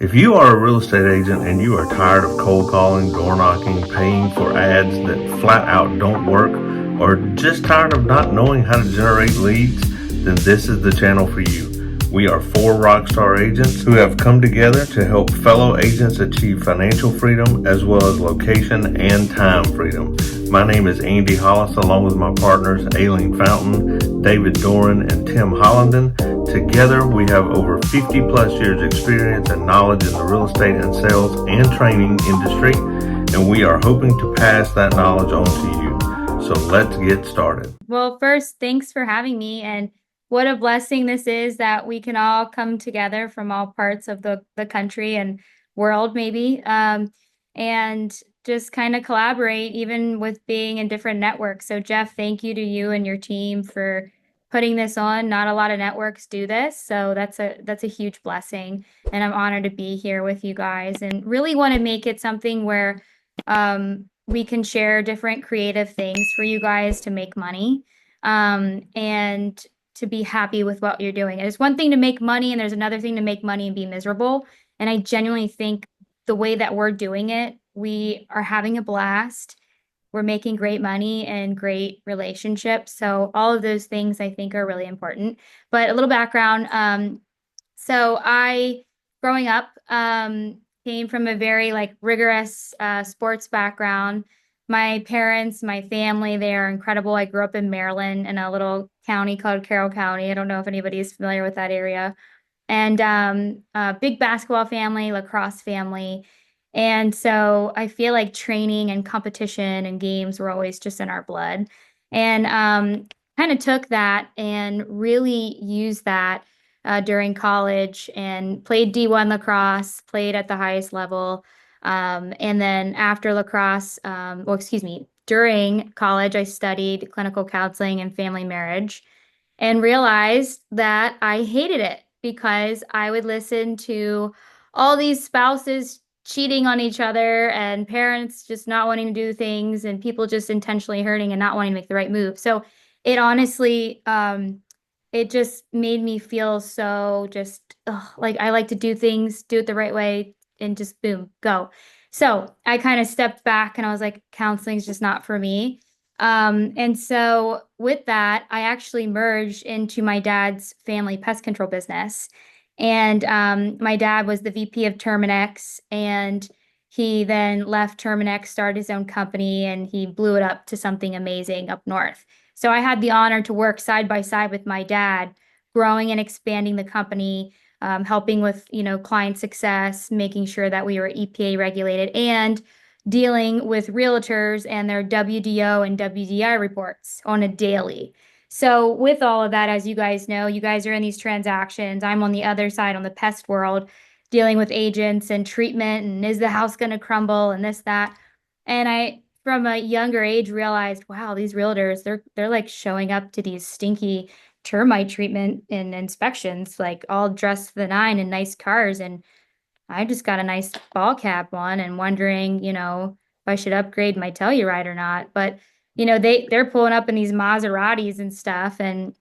If you are a real estate agent and you are tired of cold calling, door knocking, paying for ads that flat out don't work, or just tired of not knowing how to generate leads, then this is the channel for you. We are four rockstar agents who have come together to help fellow agents achieve financial freedom as well as location and time freedom. My name is Andy Hollis, along with my partners Aileen Fountain, David Doran, and Tim Hollenden. Together, we have over 50 plus years experience and knowledge in the real estate and sales and training industry, and we are hoping to pass that knowledge on to you. So let's get started. Well, first, thanks for having me. And what a blessing this is that we can all come together from all parts of the country and world, maybe, and just kind of collaborate, even with being in different networks. So, Jeff, thank you to you and your team for putting this on. Not a lot of networks do this, so that's a huge blessing. And I'm honored to be here with you guys, and really want to make it something where we can share different creative things for you guys to make money, and to be happy with what you're doing. There's one thing to make money, and there's another thing to make money and be miserable. And I genuinely think the way that we're doing it, we are having a blast. We're making great money and great relationships. So all of those things I think are really important. But a little background. So I, growing up, came from a very like rigorous sports background. My parents, my family, they are incredible. I grew up in Maryland in a little county called Carroll County. I don't know if anybody is familiar with that area. And a big basketball family, lacrosse family. And so I feel like training and competition and games were always just in our blood. And kind of took that and really used that during college and played D1 lacrosse, played at the highest level. And then after lacrosse, well, excuse me, during college, I studied clinical counseling and family marriage and realized that I hated it because I would listen to all these spouses cheating on each other and parents just not wanting to do things and people just intentionally hurting and not wanting to make the right move. So it honestly, it just made me feel so just like I like to do things, do it the right way, and just boom, go. So I kind of stepped back and I was like, counseling is just not for me. And so with that, I actually merged into my dad's family pest control business. And my dad was the VP of Terminex, and he then left Terminex, started his own company, and he blew it up to something amazing up north. So I had the honor to work side by side with my dad, growing and expanding the company, helping with, client success, making sure that we were EPA regulated, and dealing with realtors and their WDO and WDI reports on a daily. So with all of that, as you guys know, you guys are in these transactions. I'm on the other side on the pest world, dealing with agents and treatment and is the house going to crumble and this, that. And I, from a younger age, realized, wow, these realtors, they're like showing up to these stinky termite treatment and inspections, like all dressed to the nine in nice cars. And I just got a nice ball cap one and wondering, if I should upgrade my Telluride or not. But, they're pulling up in these Maseratis and stuff, and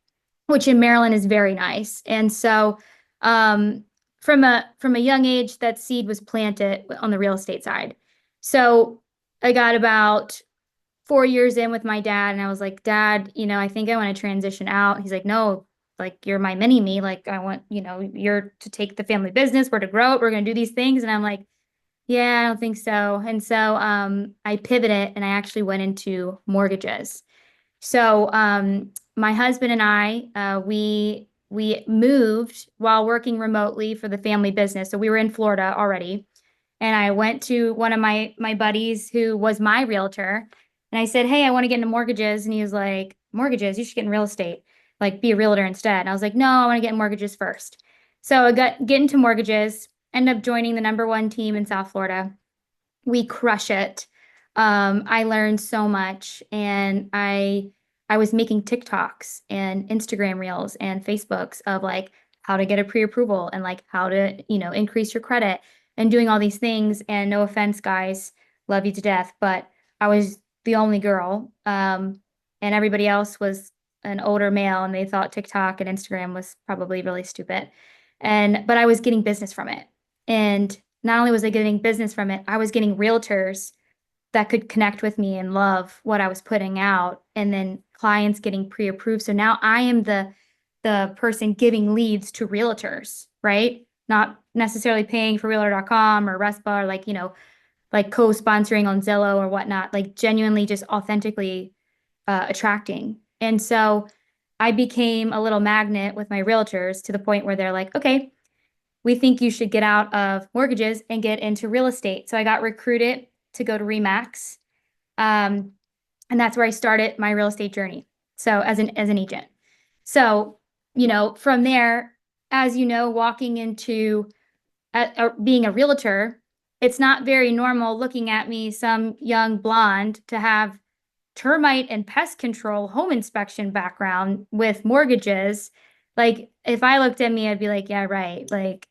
which in Maryland is very nice. And so from a young age, that seed was planted on the real estate side. So I got about 4 years in with my dad, and I was like, Dad, I think I want to transition out. He's like, no, like you're my mini me. Like I want, you're to take the family business, we're to grow it, we're gonna do these things. And I'm like, yeah, I don't think so. And so I pivoted and I actually went into mortgages. So my husband and I, we moved while working remotely for the family business. So we were in Florida already, and I went to one of my buddies who was my realtor, and I said, "Hey, I want to get into mortgages." And he was like, "Mortgages? You should get in real estate, like be a realtor instead." And I was like, "No, I want to get in mortgages first." So I get into mortgages, end up joining the number one team in South Florida. We crush it. I learned so much, and I was making TikToks and Instagram reels and Facebooks of like how to get a pre-approval and like how to, increase your credit and doing all these things. And no offense, guys, love you to death, but I was the only girl. And everybody else was an older male, and they thought TikTok and Instagram was probably really stupid. But I was getting business from it. And not only was I getting business from it, I was getting realtors that could connect with me and love what I was putting out, and then clients getting pre-approved. So now I am the person giving leads to realtors, right? Not necessarily paying for realtor.com or RESPA or like, like co-sponsoring on Zillow or whatnot, like genuinely just authentically attracting. And so I became a little magnet with my realtors to the point where they're like, okay, we think you should get out of mortgages and get into real estate. So I got recruited to go to Remax. Um, and that's where I started my real estate journey. So as an agent. So, from there, as you know, walking into being a realtor, it's not very normal looking at me, some young blonde, to have termite and pest control home inspection background with mortgages. Like, if I looked at me, I'd be like, yeah, right. Like,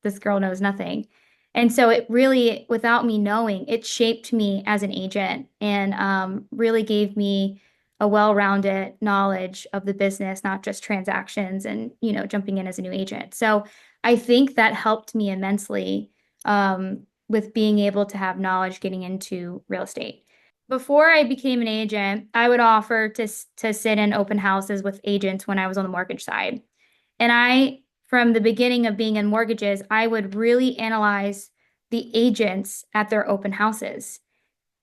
this girl knows nothing. And so it really, without me knowing, it shaped me as an agent and really gave me a well-rounded knowledge of the business, not just transactions and, jumping in as a new agent. So I think that helped me immensely with being able to have knowledge getting into real estate. Before I became an agent, I would offer to sit in open houses with agents when I was on the mortgage side. And from the beginning of being in mortgages, I would really analyze the agents at their open houses.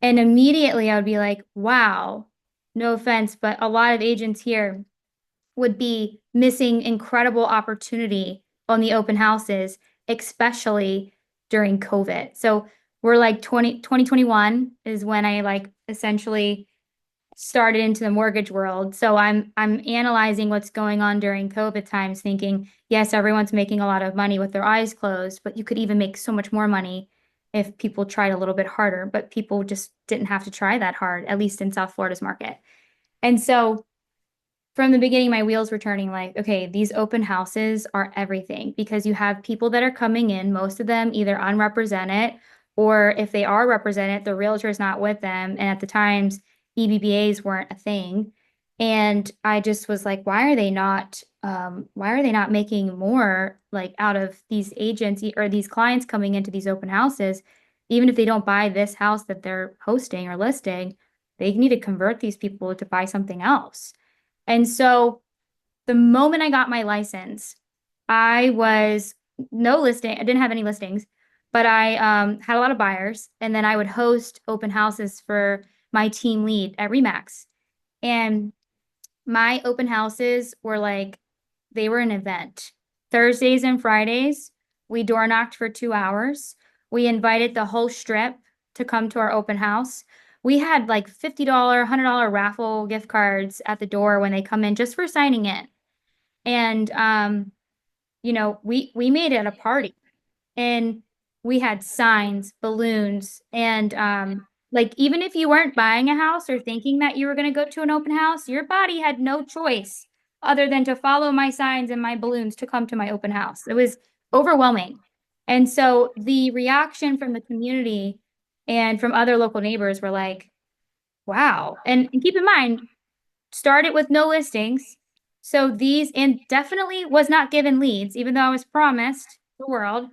And immediately I would be like, wow, no offense, but a lot of agents here would be missing incredible opportunity on the open houses, especially during COVID. So we're like 2021 is when I like essentially started into the mortgage world. So I'm analyzing what's going on during COVID times, thinking, yes, everyone's making a lot of money with their eyes closed, but you could even make so much more money if people tried a little bit harder. But people just didn't have to try that hard, at least in South Florida's market. And so from the beginning, my wheels were turning like, okay, these open houses are everything because you have people that are coming in, most of them either unrepresented or if they are represented, the realtor is not with them. And at the times, EBBAs weren't a thing. And I just was like, why are they not making more like out of these agents or these clients coming into these open houses, even if they don't buy this house that they're hosting or listing, they need to convert these people to buy something else. And so the moment I got my license, I was no listing. I didn't have any listings, but I had a lot of buyers. And then I would host open houses for my team lead at Remax. And my open houses were like, they were an event. Thursdays and Fridays, we door knocked for 2 hours. We invited the whole strip to come to our open house. We had like $50, $100 raffle gift cards at the door when they come in just for signing in. And we made it a party and we had signs, balloons, and like even if you weren't buying a house or thinking that you were going to go to an open house, your body had no choice other than to follow my signs and my balloons to come to my open house. It was overwhelming. And so the reaction from the community and from other local neighbors were like, wow. And keep in mind, started with no listings. So these, and definitely was not given leads, even though I was promised the world,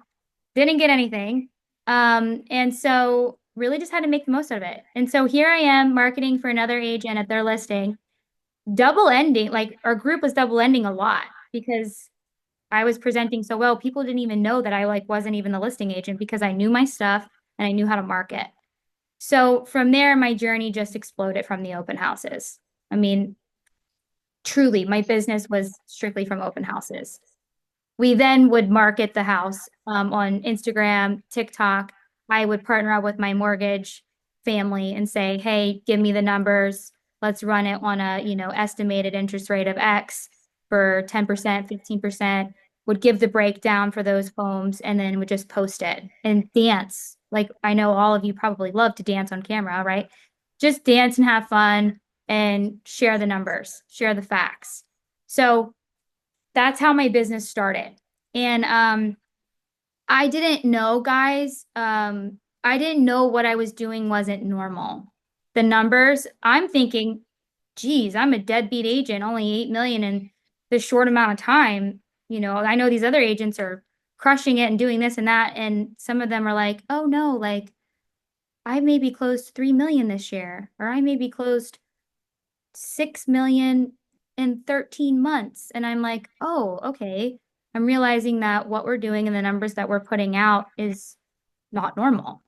didn't get anything. And so really just had to make the most of it. And so here I am marketing for another agent at their listing, double ending, like our group was double ending a lot because I was presenting so well. People didn't even know that I like wasn't even the listing agent because I knew my stuff and I knew how to market. So from there, my journey just exploded from the open houses. I mean, truly, my business was strictly from open houses. We then would market the house on Instagram, TikTok. I would partner up with my mortgage family and say, hey, give me the numbers. Let's run it on a, estimated interest rate of X for 10%, 15%, would give the breakdown for those homes and then would just post it and dance. Like I know all of you probably love to dance on camera, right? Just dance and have fun and share the numbers, share the facts. So that's how my business started. And I didn't know, guys, I didn't know what I was doing wasn't normal. The numbers, I'm thinking, geez, I'm a deadbeat agent, only 8 million in this short amount of time. I know these other agents are crushing it and doing this and that. And some of them are like, oh no, like I maybe closed 3 million this year, or I maybe closed 6 million in 13 months. And I'm like, oh, okay. I'm realizing that what we're doing and the numbers that we're putting out is not normal.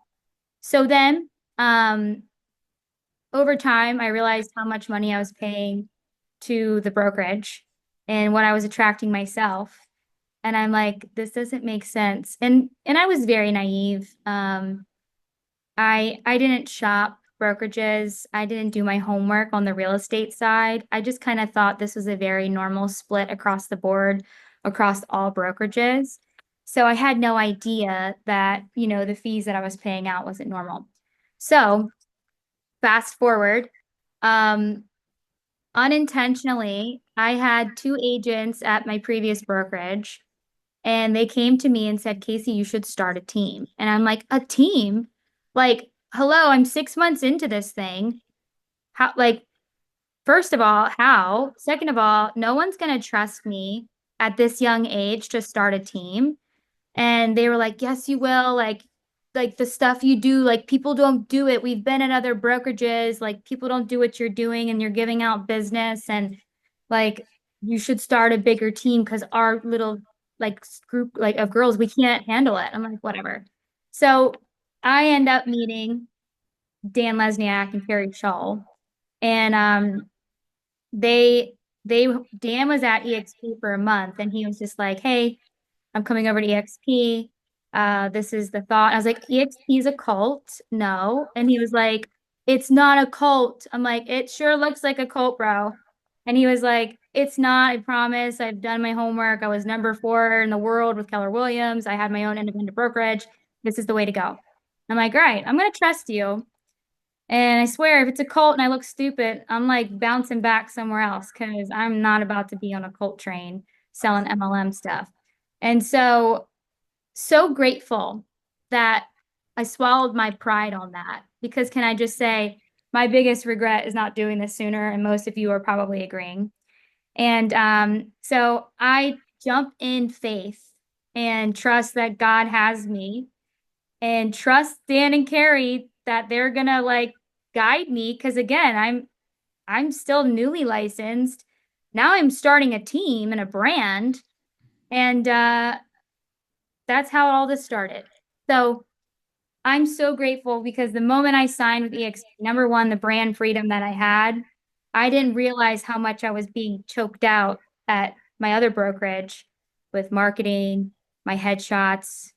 So then, over time, I realized how much money I was paying to the brokerage and what I was attracting myself. And I'm like, this doesn't make sense. And I was very naive. I didn't shop brokerages. I didn't do my homework on the real estate side. I just kind of thought this was a very normal split across the board, across all brokerages. So I had no idea that, the fees that I was paying out wasn't normal. So fast forward, um, unintentionally, I had two agents at my previous brokerage, and they came to me and said, Casey, you should start a team. And I'm like, a team? Like, hello, I'm 6 months into this thing. How, like, first of all, how? Second of all, no one's going to trust me at this young age to start a team. And they were like, yes, you will. Like the stuff you do, like people don't do it. We've been at other brokerages, like people don't do what you're doing and you're giving out business. And like, you should start a bigger team because our little like group like of girls, we can't handle it. I'm like, whatever. So I end up meeting Dan Lesniak and Carrie Shull. And they Dan was at EXP for a month and he was just like, hey, I'm coming over to EXP. This is the thought. I was like, EXP is a cult. No. And he was like, it's not a cult. I'm like, it sure looks like a cult, bro. And he was like, it's not, I promise. I've done my homework. I was number 4 in the world with Keller Williams. I had my own independent brokerage. This is the way to go. I'm like, all right, I'm going to trust you. And I swear, if it's a cult and I look stupid, I'm like bouncing back somewhere else because I'm not about to be on a cult train selling MLM stuff. And so grateful that I swallowed my pride on that because can I just say my biggest regret is not doing this sooner, and most of you are probably agreeing. And so I jump in faith and trust that God has me and trust Dan and Carrie that they're gonna like guide me because again, I'm still newly licensed. Now I'm starting a team and a brand, and that's how all this started. So I'm so grateful because the moment I signed with EXP, number one, the brand freedom that I had, I didn't realize how much I was being choked out at my other brokerage with marketing, my headshots,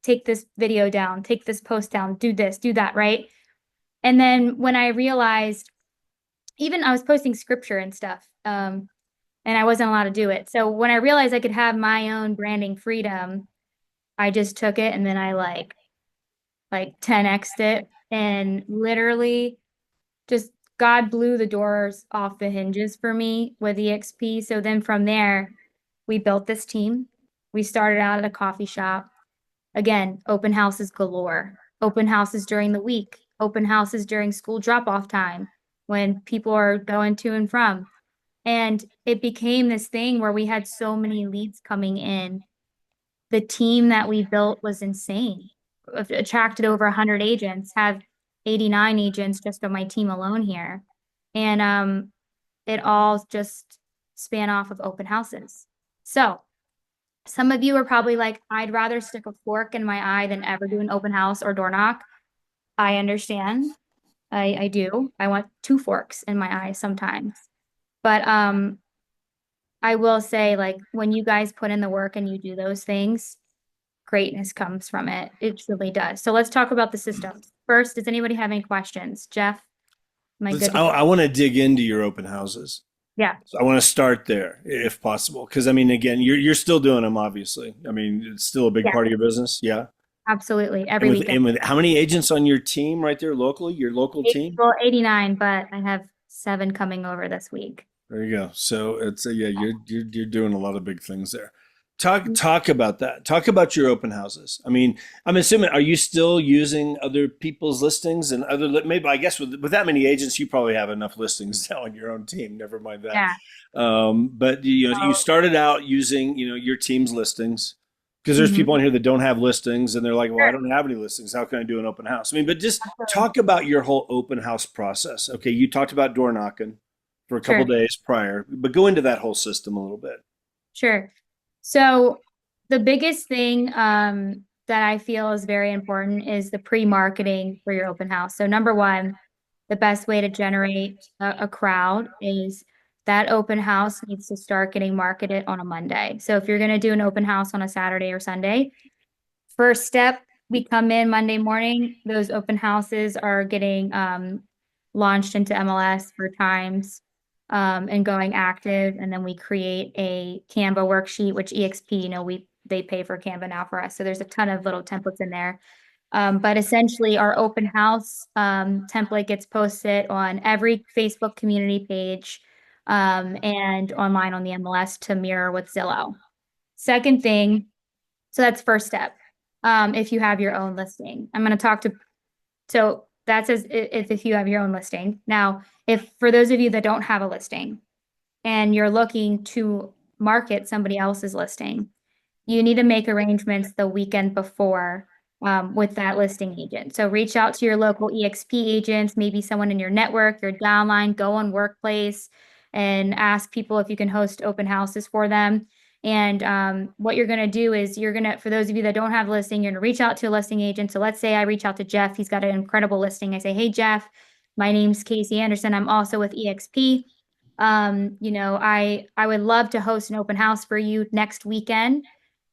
take this video down, take this post down, do this, do that, right? And then when I realized, even I was posting scripture and stuff, and I wasn't allowed to do it. So when I realized I could have my own branding freedom, I just took it and then I like 10x'd it and literally just God blew the doors off the hinges for me with EXP. So then from there, we built this team. We started out at a coffee shop. Again, open houses galore, open houses during the week, open houses during school drop off time when people are going to and from. And it became this thing where we had so many leads coming in. The team that we built was insane. Attracted over 100 agents, have 89 agents just on my team alone here. And it all just span off of open houses. So some of you are probably like, I'd rather stick a fork in my eye than ever do an open house or door knock. I understand. I do. I want two forks in my eye sometimes. But I will say, like, when you guys put in the work and you do those things, greatness comes from it. It really does. So let's talk about the systems. First, does anybody have any questions? Jeff, am I Let's. good to I go? want to dig into your open houses. Yeah, So I want to start there if possible, because I mean, again, you're still doing them, obviously. I mean, it's still a big yeah, part of your business, yeah. absolutely. And Every with weekend. how many agents on your team right there locally? Your local team? Well, 89, but I have 7 coming over this week. There you go. So it's yeah, you're doing a lot of big things there. Talk about that. Talk about your open houses. I mean, I'm assuming, are you still using other people's listings and maybe I guess with that many agents, you probably have enough listings now on your own team. Never mind that. Yeah. But you So started out using your team's listings. Because there's Mhm. people in here that don't have listings and they're like, well, I Sure. don't have any listings. How can I do an open house? I mean, but just talk about your whole open house process. Okay, you talked about door knocking for a couple Sure. days prior, but go into that whole system a little bit. Sure. So the biggest thing that I feel is very important is the pre-marketing for your open house. So number one, the best way to generate a crowd is that open house needs to start getting marketed on a Monday. So if you're going to do an open house on a Saturday or Sunday, first step, we come in Monday morning. Those open houses are getting launched into MLS for times and going active. And then we create a Canva worksheet, which EXP, they pay for Canva now for us. So there's a ton of little templates in there. But essentially, our open house template gets posted on every Facebook community page and online on the MLS to mirror with Zillow. Second thing, so that's first step. If you have your own listing, I'm going to talk to, so that says if you have your own listing. Now, if for those of you that don't have a listing and you're looking to market somebody else's listing, you need to make arrangements the weekend before with that listing agent. So reach out to your local EXP agents, maybe someone in your network, your downline, go on Workplace and ask people if you can host open houses for them. And what you're going to do is for those of you that don't have a listing, you're going to reach out to a listing agent. So let's say I reach out to Jeff. He's got an incredible listing. I say, hey, Jeff, my name's Casey Anderson. I'm also with EXP. I would love to host an open house for you next weekend.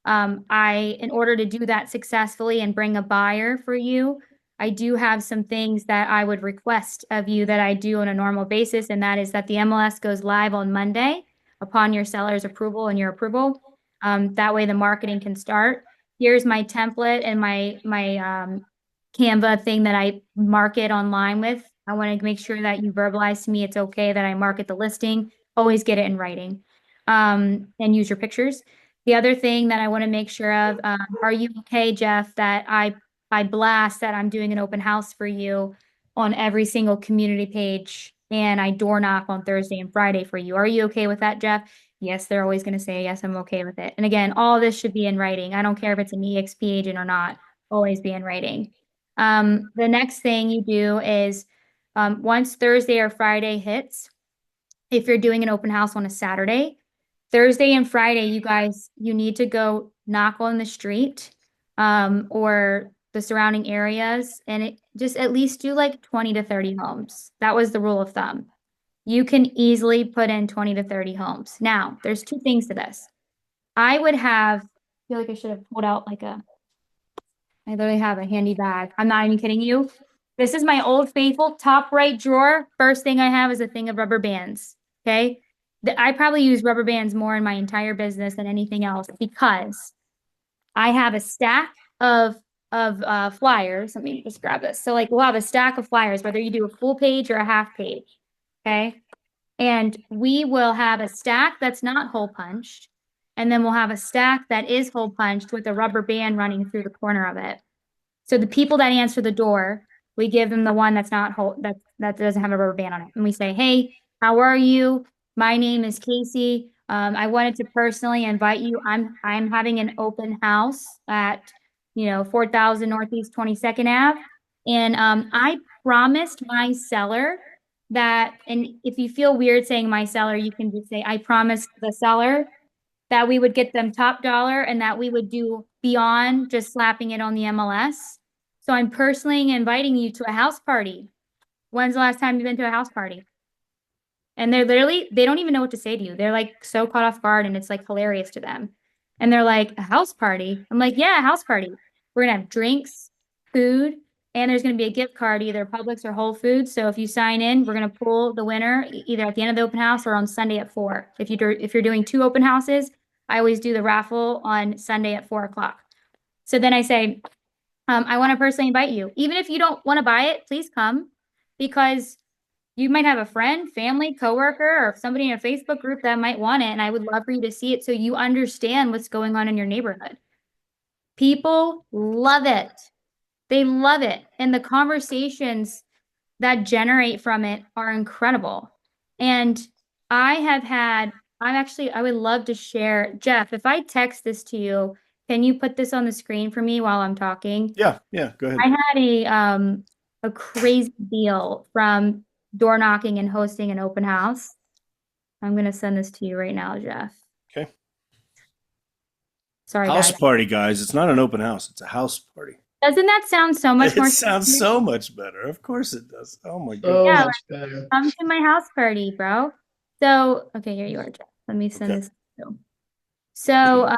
In order to do that successfully and bring a buyer for you, I do have some things that I would request of you that I do on a normal basis, and that is that the MLS goes live on Monday upon your seller's approval and your approval. That way the marketing can start. Here's my template and my Canva thing that I market online with. I want to make sure that you verbalize to me it's okay that I market the listing. Always get it in writing, and use your pictures. The other thing that I want to make sure of, are you okay, Jeff, that I blast that I'm doing an open house for you on every single community page and I door knock on Thursday and Friday for you? Are you okay with that, Jeff? Yes, they're always going to say, yes, I'm okay with it. And again, all this should be in writing. I don't care if it's an EXP agent or not, always be in writing. The next thing you do is once Thursday or Friday hits, if you're doing an open house on a Saturday, Thursday and Friday, you need to go knock on the street or the surrounding areas and just at least do like 20 to 30 homes. That was the rule of thumb. You can easily put in 20 to 30 homes. Now, there's two things to this. I feel like I should have pulled out I literally have a handy bag. I'm not even kidding you. This is my old faithful top right drawer. First thing I have is a thing of rubber bands. Okay. I probably use rubber bands more in my entire business than anything else because I have a stack of flyers. Let me just grab this. So like we'll have a stack of flyers, whether you do a full page or a half page. Okay. And we will have a stack that's not hole punched. And then we'll have a stack that is hole punched with a rubber band running through the corner of it. So the people that answer the door, we give them the one that's not that doesn't have a rubber band on it. And we say, hey, how are you? My name is Casey. I wanted to personally invite you. I'm having an open house at 4000 Northeast 22nd Ave. And I promised my seller that, and if you feel weird saying my seller, you can just say, I promised the seller that we would get them top dollar and that we would do beyond just slapping it on the MLS. So I'm personally inviting you to a house party. When's the last time you've been to a house party? And they don't even know what to say to you. They're like so caught off guard and it's like hilarious to them. And they're like, a house party? I'm like, yeah, a house party. We're gonna have drinks, food, and there's gonna be a gift card, either Publix or Whole Foods. So if you sign in, we're gonna pull the winner either at the end of the open house or on Sunday at 4. If you're doing 2 open houses, I always do the raffle on Sunday at 4 o'clock. So then I say, I want to personally invite you. Even if you don't want to buy it, please come because you might have a friend, family, coworker, or somebody in a Facebook group that might want it. And I would love for you to see it so you understand what's going on in your neighborhood. People love it. They love it. And the conversations that generate from it are incredible. And I have had, I would love to share, Jeff, if I text this to you, can you put this on the screen for me while I'm talking? Yeah, yeah, go I ahead. had a crazy deal from door knocking and hosting an open house. I'm gonna send this to you right now, Jeff. Okay. Sorry, House guys. party, guys. It's not an open house, it's a house party. Doesn't that sound so much It more sounds serious? so much better. Of course it does. Oh my So Yeah, goodness. like, much better. come to my house party, bro. So, okay, here you are, Jeff. Let me send Okay. this to you. So,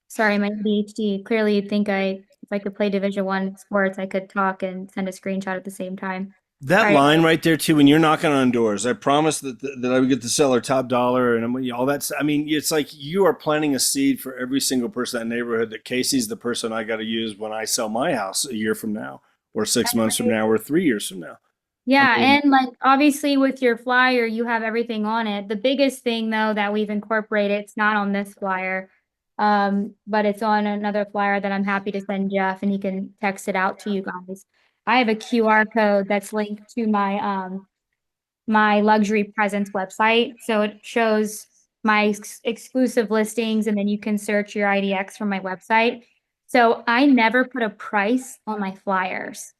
sorry, my ADHD. Clearly, you'd think if I could play Division 1 sports, I could talk and send a screenshot at the same time. All That right. line right there too, when you're knocking on doors, I promise that I would get the seller top dollar and all that. I mean, it's like you are planting a seed for every single person in that neighborhood that Casey's the person I got to use when I sell my house a year from now, or 6 months from now, or 3 years from now. I Yeah, mean, and like obviously with your flyer, you have everything on it. The biggest thing though that we've incorporated, it's not on this flyer, but it's on another flyer that I'm happy to send Jeff and he can text it out to you guys. I have a QR code that's linked to my luxury presence website. So it shows my exclusive listings and then you can search your IDX from my website. So I never put a price on my flyers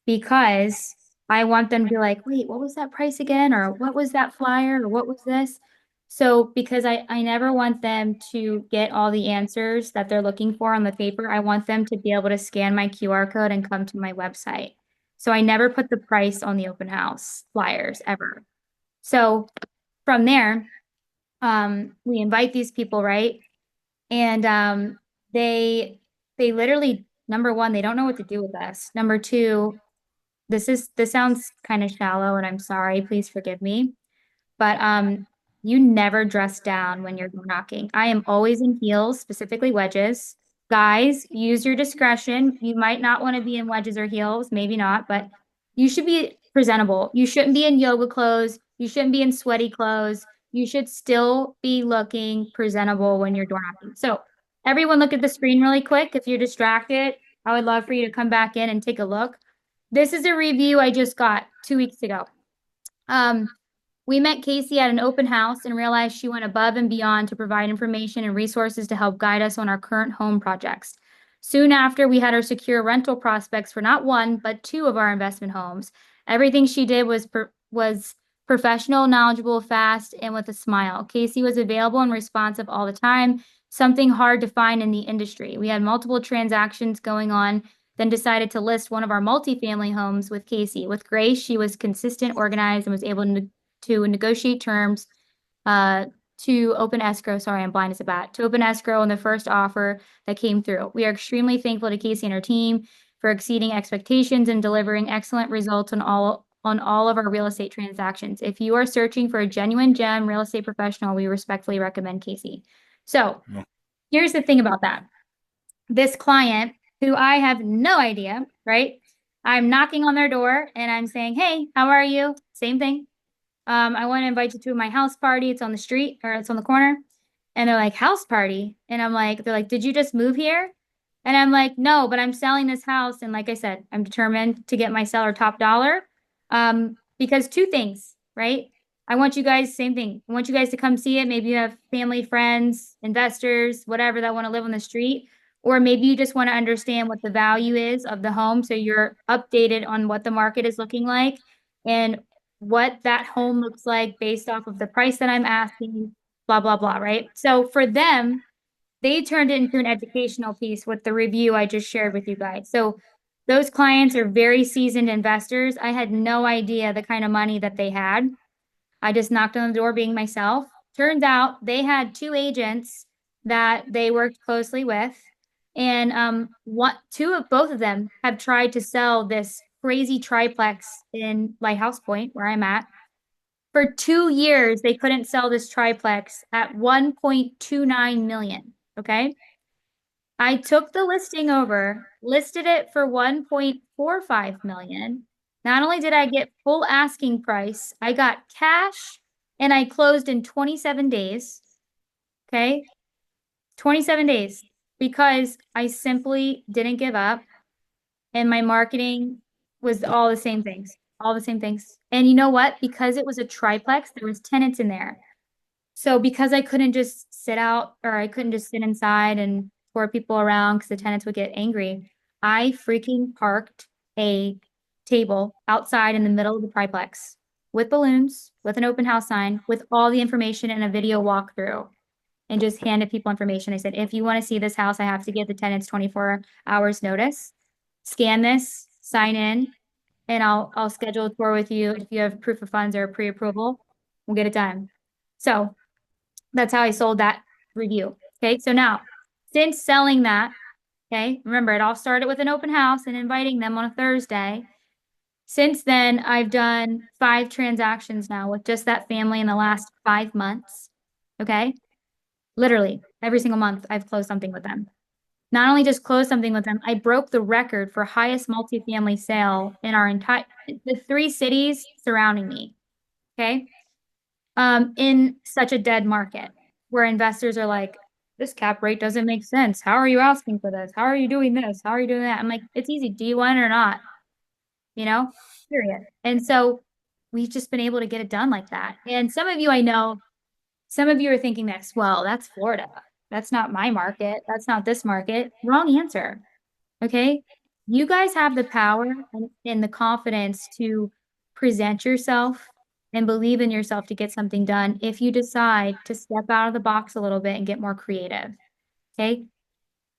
because I want them to be like, wait, what was that price again? Or what was that flyer? Or what was this? So because I never want them to get all the answers that they're looking for on the paper, I want them to be able to scan my QR code and come to my website. So I never put the price on the open house flyers ever. So from there, we invite these people, right? And they literally, number one, they don't know what to do with us. Number two, this sounds kind of shallow and I'm sorry, please forgive me. But you never dress down when you're knocking. I am always in heels, specifically wedges. Guys, use your discretion. You might not want to be in wedges or heels, maybe not, but you should be presentable. You shouldn't be in yoga clothes. You shouldn't be in sweaty clothes. You should still be looking presentable when you're door knocking. So everyone look at the screen really quick. If you're distracted, I would love for you to come back in and take a look. This is a review I just got 2 weeks ago. We met Casey at an open house and realized she went above and beyond to provide information and resources to help guide us on our current home projects. Soon after, we had her secure rental prospects for not one, but two of our investment homes. Everything she did was professional, knowledgeable, fast, and with a smile. Casey was available and responsive all the time, something hard to find in the industry. We had multiple transactions going on, then decided to list one of our multifamily homes with Casey. With Grace, she was consistent, organized, and was able to negotiate terms to open escrow. Sorry, I'm blind as a bat. To open escrow on the first offer that came through. We are extremely thankful to Casey and her team for exceeding expectations and delivering excellent results on all of our real estate transactions. If you are searching for a genuine gem real estate professional, we respectfully recommend Casey. So here's the thing about that. This client, who I have no idea, right? I'm knocking on their door and I'm saying, hey, how are you? Same thing. I want to invite you to my house party. It's on the street or it's on the corner. And they're like, house party. And they're like, did you just move here? And I'm like, no, but I'm selling this house. And like I said, I'm determined to get my seller top dollar. Because two things, right? I want you guys, same thing. I want you guys to come see it. Maybe you have family, friends, investors, whatever that want to live on the street. Or maybe you just want to understand what the value is of the home. So you're updated on what the market is looking like and what that home looks like based off of the price that I'm asking, blah, blah, blah, right? So for them, they turned it into an educational piece with the review I just shared with you guys. So those clients are very seasoned investors. I had no idea the kind of money that they had. I just knocked on the door being myself. Turns out they had two agents that they worked closely with. And both of them have tried to sell this crazy triplex in Lighthouse Point, where I'm at. For 2 years, they couldn't sell this triplex at 1.29 million. Okay. I took the listing over, listed it for 1.45 million. Not only did I get full asking price, I got cash and I closed in 27 days. Okay. 27 days because I simply didn't give up and my marketing was all the same things, all the same things. And you know what? Because it was a triplex, there was tenants in there. So because I couldn't just sit out or I couldn't just sit inside and for people around because the tenants would get angry. I freaking parked a table outside in the middle of the triplex with balloons, with an open house sign, with all the information and a video walkthrough, and just handed people information. I said, if you want to see this house, I have to give the tenants 24 hours notice. Scan this, sign in, and I'll schedule a tour with you. If you have proof of funds or pre-approval, we'll get it done. So that's how I sold that review. Okay, so now since selling that, okay, remember it all started with an open house and inviting them on a Thursday. Since then, I've done 5 transactions now with just that family in the last 5 months. Okay, literally every single month I've closed something with them. Not only just closed something with them, I broke the record for highest multifamily sale in our entire the 3 cities surrounding me. Okay, in such a dead market where investors are like, this cap rate doesn't make sense. How are you asking for this? How are you doing this? How are you doing that? I'm like, it's easy. Do you want it or not? You know, period. And so we've just been able to get it done like that. And some of you I know, some of you are thinking this, well, that's Florida. That's not my market. That's not this market. Wrong answer. Okay. You guys have the power and the confidence to present yourself and believe in yourself to get something done if you decide to step out of the box a little bit and get more creative. Okay.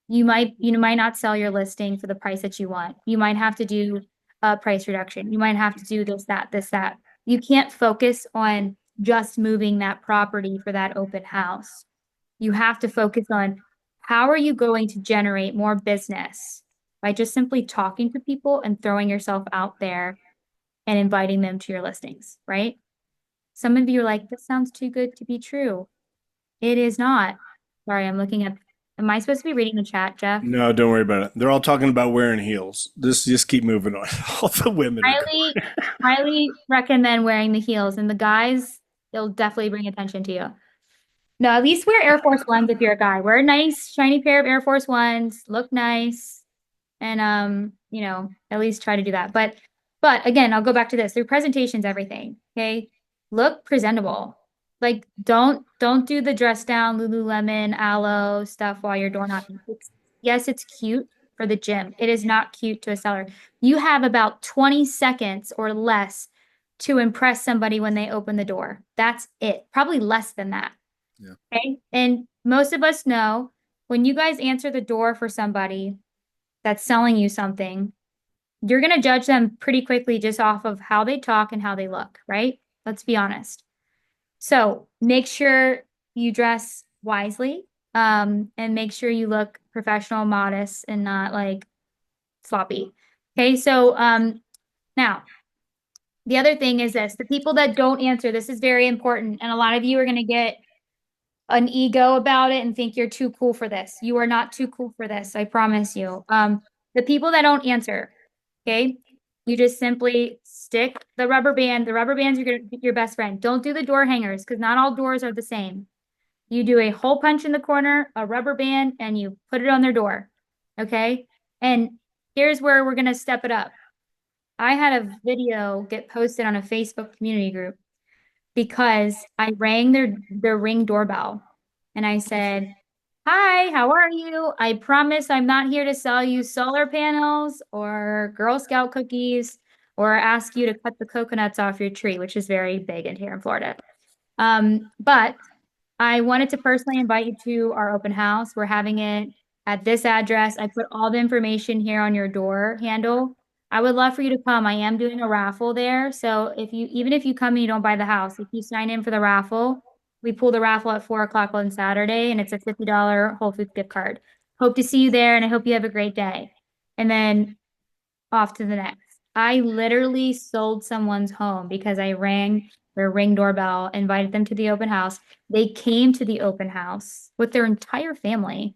You might not sell your listing for the price that you want. You might have to do a price reduction. You might have to do this, that, this, that. You can't focus on just moving that property for that open house. You have to focus on how are you going to generate more business by just simply talking to people and throwing yourself out there and inviting them to your listings, right? Some of you are like, this sounds too good to be true. It is not. Sorry, I'm looking at, am I supposed to be reading the chat, Jeff? No, don't worry about it. They're all talking about wearing heels. Just keep moving on. All the women are Highly, highly recommend wearing the heels, and the guys, they'll definitely bring attention to you. No, at least wear Air Force Ones if you're a guy. Wear a nice, shiny pair of Air Force Ones, look nice, and at least try to do that. But again, I'll go back to this. Your presentation's everything. Okay. Look presentable. Like don't do the dress down Lululemon aloe stuff while you're door knocking. Yes, it's cute for the gym. It is not cute to a seller. You have about 20 seconds or less to impress somebody when they open the door. That's it. Probably less than that. Yeah. Okay. And most of us know when you guys answer the door for somebody that's selling you something, you're going to judge them pretty quickly just off of how they talk and how they look, right? Let's be honest. So make sure you dress wisely, and make sure you look professional, modest, and not like sloppy. Okay, so now the other thing is this, the people that don't answer, this is very important, and a lot of you are going to get an ego about it and think you're too cool for this. You are not too cool for this, I promise you. The people that don't answer, okay, you just simply stick the rubber band. The rubber band's your best friend. Don't do the door hangers because not all doors are the same. You do a hole punch in the corner, a rubber band, and you put it on their door. Okay. And here's where we're going to step it up. I had a video get posted on a Facebook community group because I rang their Ring doorbell and I said, hi, how are you? I promise I'm not here to sell you solar panels or Girl Scout cookies or ask you to cut the coconuts off your tree, which is very big in here in Florida. But I wanted to personally invite you to our open house. We're having it at this address. I put all the information here on your door handle. I would love for you to come. I am doing a raffle there. So even if you come and you don't buy the house, if you sign in for the raffle, we pull the raffle at 4 o'clock on Saturday and it's a $50 Whole Foods gift card. Hope to see you there and I hope you have a great day. And then off to the next. I literally sold someone's home because I rang their Ring doorbell, invited them to the open house. They came to the open house with their entire family.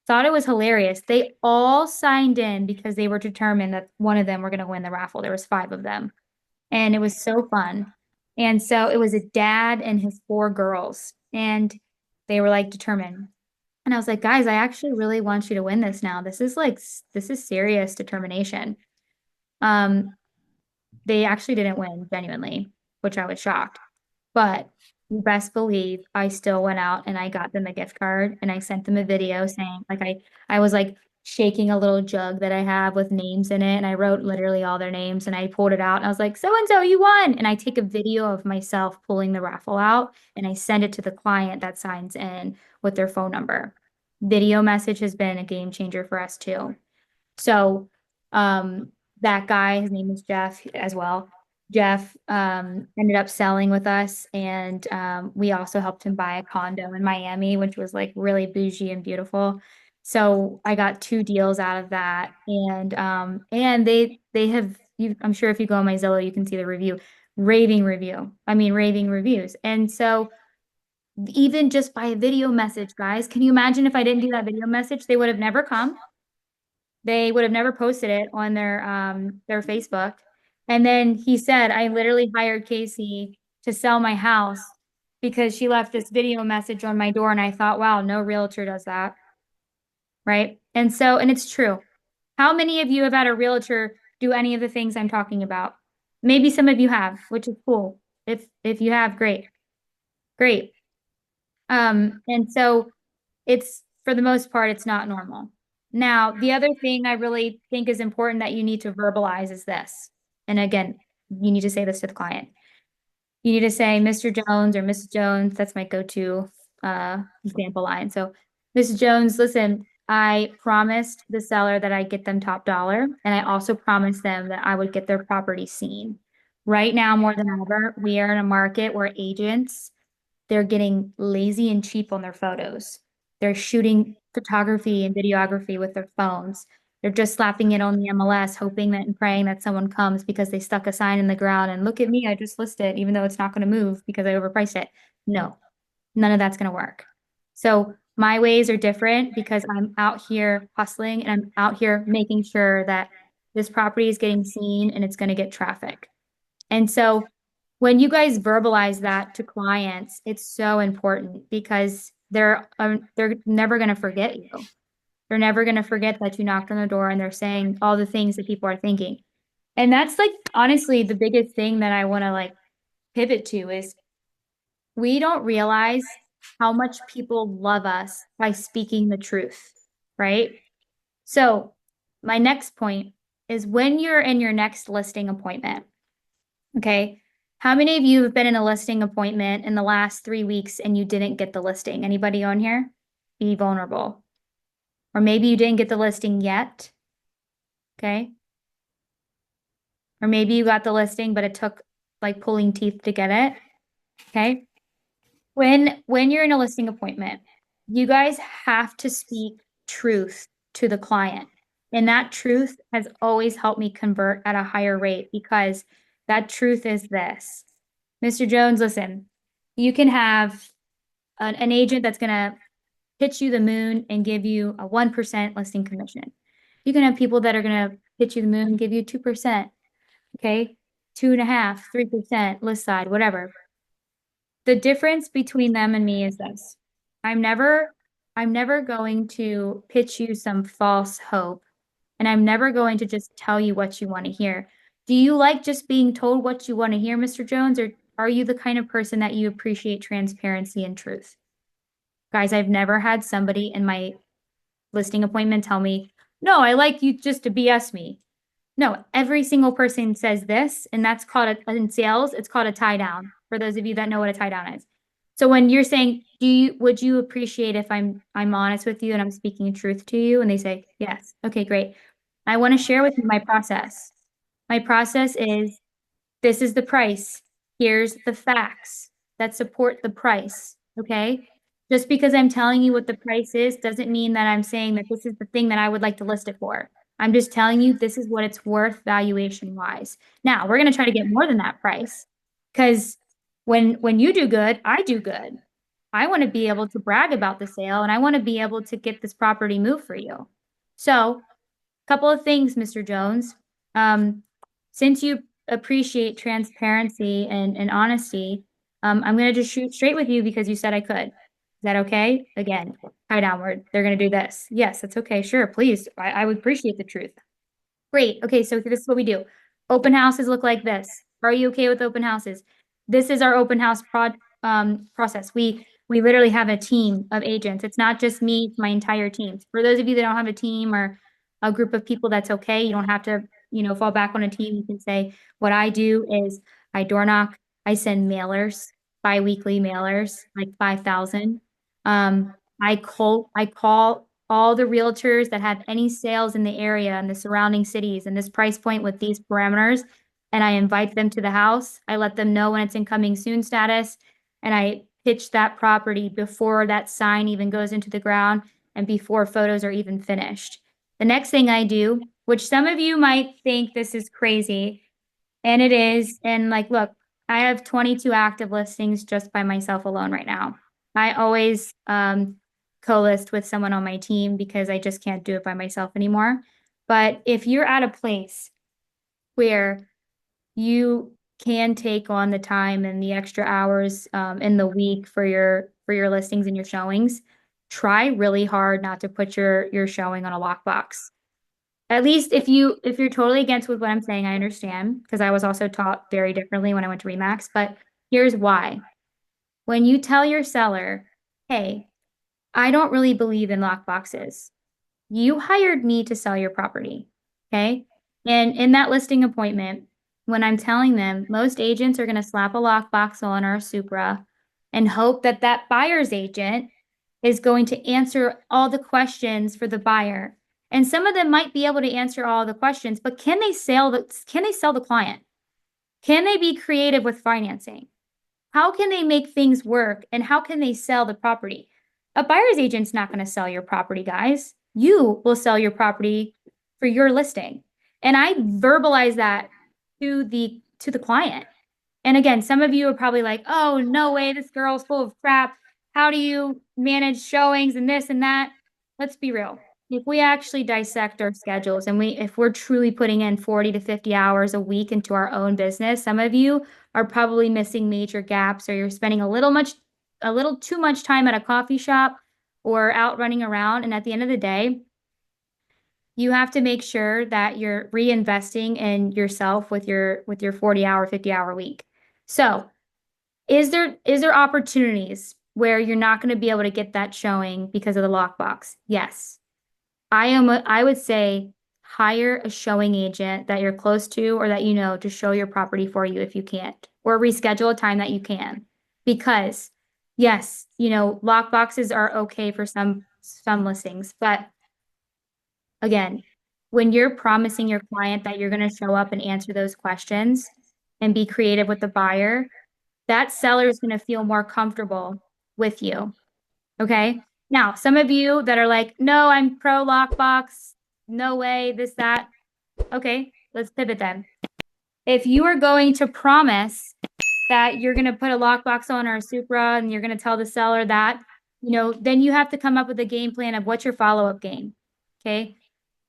Thought it was hilarious. They all signed in because they were determined that one of them were going to win the raffle. There was 5 of them. And it was so fun. And so it was a dad and his 4 girls. And they were like determined. And I was like, guys, I actually really want you to win this now. This is serious determination. They actually didn't win genuinely, which I was shocked. But you best believe I still went out and I got them a gift card and I sent them a video saying like I was like shaking a little jug that I have with names in it and I wrote literally all their names and I pulled it out and I was like, so and so you won. And I take a video of myself pulling the raffle out and I send it to the client that signs in with their phone number. Video message has been a game changer for us too. So that guy, his name is Jeff as well. Jeff ended up selling with us, and we also helped him buy a condo in Miami, which was like really bougie and beautiful. So I got two deals out of that, and they have you. I'm sure if you go on my Zillow, you can see the review, raving review. I mean, raving reviews. And so even just by a video message, guys, can you imagine if I didn't do that video message, they would have never come. They would have never posted it on their Facebook. And then he said, I literally hired Casey to sell my house because she left this video message on my door. And I thought, wow, no realtor does that. Right. And so, and it's true. How many of you have had a realtor do any of the things I'm talking about? Maybe some of you have, which is cool. If you have, great. Great. And so it's for the most part, it's not normal. Now, the other thing I really think is important that you need to verbalize is this. And again, you need to say this to the client. You need to say, Mr. Jones or Mrs. Jones, that's my go-to example line. So, Mrs. Jones, listen, I promised the seller that I'd get them top dollar, and I also promised them that I would get their property seen. Right now, more than ever, we are in a market where agents they're getting lazy and cheap on their photos. They're shooting photography and videography with their phones. They're just slapping it on the MLS, hoping that and praying that someone comes because they stuck a sign in the ground and look at me, I just listed, even though it's not going to move because I overpriced it. No, none of that's going to work. So my ways are different because I'm out here hustling and I'm out here making sure that this property is getting seen and it's going to get traffic. And so when you guys verbalize that to clients, it's so important because they're never going to forget you. They're never going to forget that you knocked on the door and they're saying all the things that people are thinking. And that's like honestly the biggest thing that I want to like pivot to is we don't realize how much people love us by speaking the truth, right? So, my next point is when you're in your next listing appointment, okay? How many of you have been in a listing appointment in the last 3 weeks and you didn't get the listing? Anybody on here? Be vulnerable. Or maybe you didn't get the listing yet. Okay. Or maybe you got the listing, but it took like pulling teeth to get it. Okay. When you're in a listing appointment, you guys have to speak truth to the client. And that truth has always helped me convert at a higher rate because that truth is this. Mr. Jones, listen, you can have an agent that's going to pitch you the moon and give you a 1% listing commission. You can have people that are going to pitch you the moon and give you 2%. Okay. 2.5%, 3% list side, whatever. The difference between them and me is this. I'm never going to pitch you some false hope. And I'm never going to just tell you what you want to hear. Do you like just being told what you want to hear, Mr. Jones, or are you the kind of person that you appreciate transparency and truth? Guys, I've never had somebody in my listing appointment tell me, no, I like you just to BS me. No, every single person says this, and that's called in sales, it's called a tie down. For those of you that know what a tie down is. So when you're saying, would you appreciate if I'm honest with you and I'm speaking truth to you? And they say, yes. Okay, great. I want to share with you my process. My process is this is the price. Here's the facts that support the price. Okay. Just because I'm telling you what the price is doesn't mean that I'm saying that this is the thing that I would like to list it for. I'm just telling you this is what it's worth valuation wise. Now we're going to try to get more than that price because when you do good, I do good. I want to be able to brag about the sale and I want to be able to get this property moved for you. So couple of things, Mr. Jones. Since you appreciate transparency and honesty, I'm going to just shoot straight with you because you said I could. Is that okay? Again, tie downward. They're going to do this. Yes, that's okay. Sure, please. I would appreciate the truth. Great. Okay, so this is what we do. Open houses look like this. Are you okay with open houses? This is our open house process. We literally have a team of agents. It's not just me, it's my entire team. For those of you that don't have a team or a group of people, that's okay. You don't have to, fall back on a team. You can say, what I do is I door knock, I send mailers, bi-weekly mailers, like 5,000. I call all the realtors that have any sales in the area and the surrounding cities and this price point with these parameters, and I invite them to the house. I let them know when it's in coming soon status, and I pitch that property before that sign even goes into the ground and before photos are even finished. The next thing I do, which some of you might think this is crazy, and it is, and like, look, I have 22 active listings just by myself alone right now. I always co-list with someone on my team because I just can't do it by myself anymore. But if you're at a place where you can take on the time and the extra hours in the week for your listings and your showings, try really hard not to put your showing on a lockbox. At least if you're totally against with what I'm saying, I understand, because I was also taught very differently when I went to Remax, but here's why. When you tell your seller, hey, I don't really believe in lockboxes. You hired me to sell your property, okay? And in that listing appointment, when I'm telling them, most agents are going to slap a lockbox on our Supra and hope that that buyer's agent is going to answer all the questions for the buyer. And some of them might be able to answer all the questions, but can they sell the client? Can they be creative with financing? How can they make things work, and how can they sell the property? A buyer's agent's not going to sell your property, guys. You will sell your property for your listing. And I verbalize that to the client. And again, some of you are probably like, oh, no way, this girl's full of crap. How do you manage showings and this and that? Let's be real. If we actually dissect our schedules and if we're truly putting in 40 to 50 hours a week into our own business, some of you are probably missing major gaps, or you're spending a little too much time at a coffee shop or out running around. And at the end of the day, you have to make sure that you're reinvesting in yourself with your 40-hour, 50-hour week. So is there opportunities where you're not going to be able to get that showing because of the lockbox? Yes. I would say hire a showing agent that you're close to or that you know to show your property for you if you can't, or reschedule a time that you can. Because yes, lock boxes are okay for some listings, but again, when you're promising your client that you're going to show up and answer those questions and be creative with the buyer, that seller is going to feel more comfortable with you. Okay. Now, some of you that are like, no, I'm pro lockbox, no way, this, that. Okay, let's pivot then. If you are going to promise that you're going to put a lockbox on our Supra and you're going to tell the seller that, then you have to come up with a game plan of what's your follow-up game. Okay.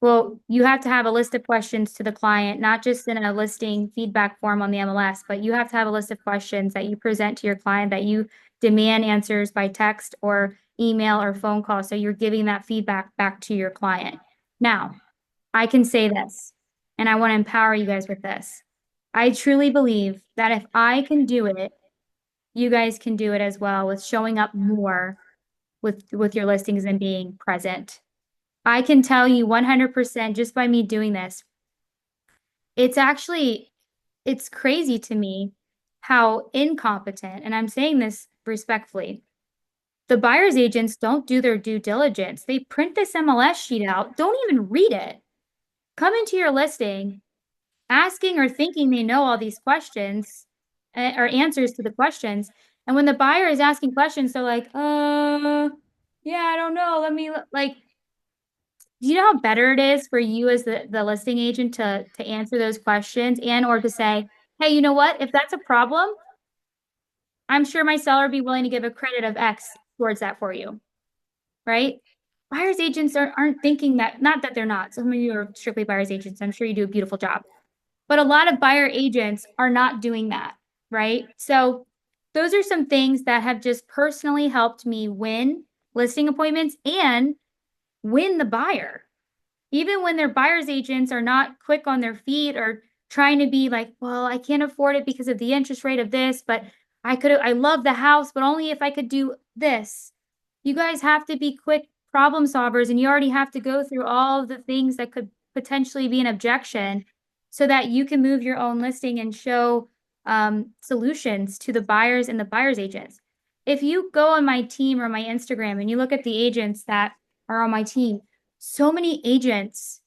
Well, you have to have a list of questions to the client, not just in a listing feedback form on the MLS, but you have to have a list of questions that you present to your client that you demand answers by text or email or phone call. So you're giving that feedback back to your client. Now, I can say this, and I want to empower you guys with this. I truly believe that if I can do it, you guys can do it as well, with showing up more with your listings and being present. I can tell you 100% just by me doing this. It's crazy to me how incompetent, and I'm saying this respectfully, the buyer's agents don't do their due diligence. They print this MLS sheet out, don't even read it. Come into your listing asking or thinking they know all these questions or answers to the questions. And when the buyer is asking questions, they're like, yeah, I don't know. Let me like, do you know how better it is for you as the listing agent to answer those questions and or to say, hey, you know what? If that's a problem, I'm sure my seller would be willing to give a credit of X towards that for you, right? Buyer's agents aren't thinking that, not that they're not. Some of you are strictly buyer's agents. I'm sure you do a beautiful job. But a lot of buyer agents are not doing that, right? So those are some things that have just personally helped me win listing appointments and win the buyer. Even when their buyer's agents are not quick on their feet or trying to be like, well, I can't afford it because of the interest rate of this, but I love the house, but only if I could do this. You guys have to be quick problem solvers, and you already have to go through all of the things that could potentially be an objection so that you can move your own listing and show solutions to the buyers and the buyer's agents. If you go on my team or my Instagram and you look at the agents that are on my team, so many agents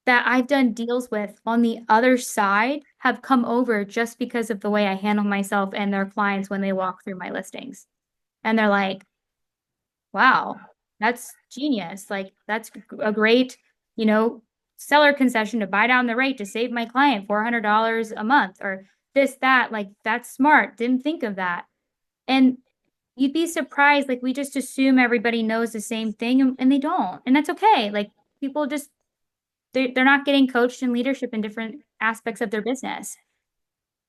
that I've done deals with on the other side have come over just because of the way I handle myself and their clients when they walk through my listings. And they're like, wow, that's genius. Like, that's a great, you know, seller concession to buy down the rate to save my client $400 a month or this, that. Like, that's smart. Didn't think of that. And you'd be surprised. Like, we just assume everybody knows the same thing and they don't. And that's okay. Like, people just, they're not getting coached in leadership in different aspects of their business.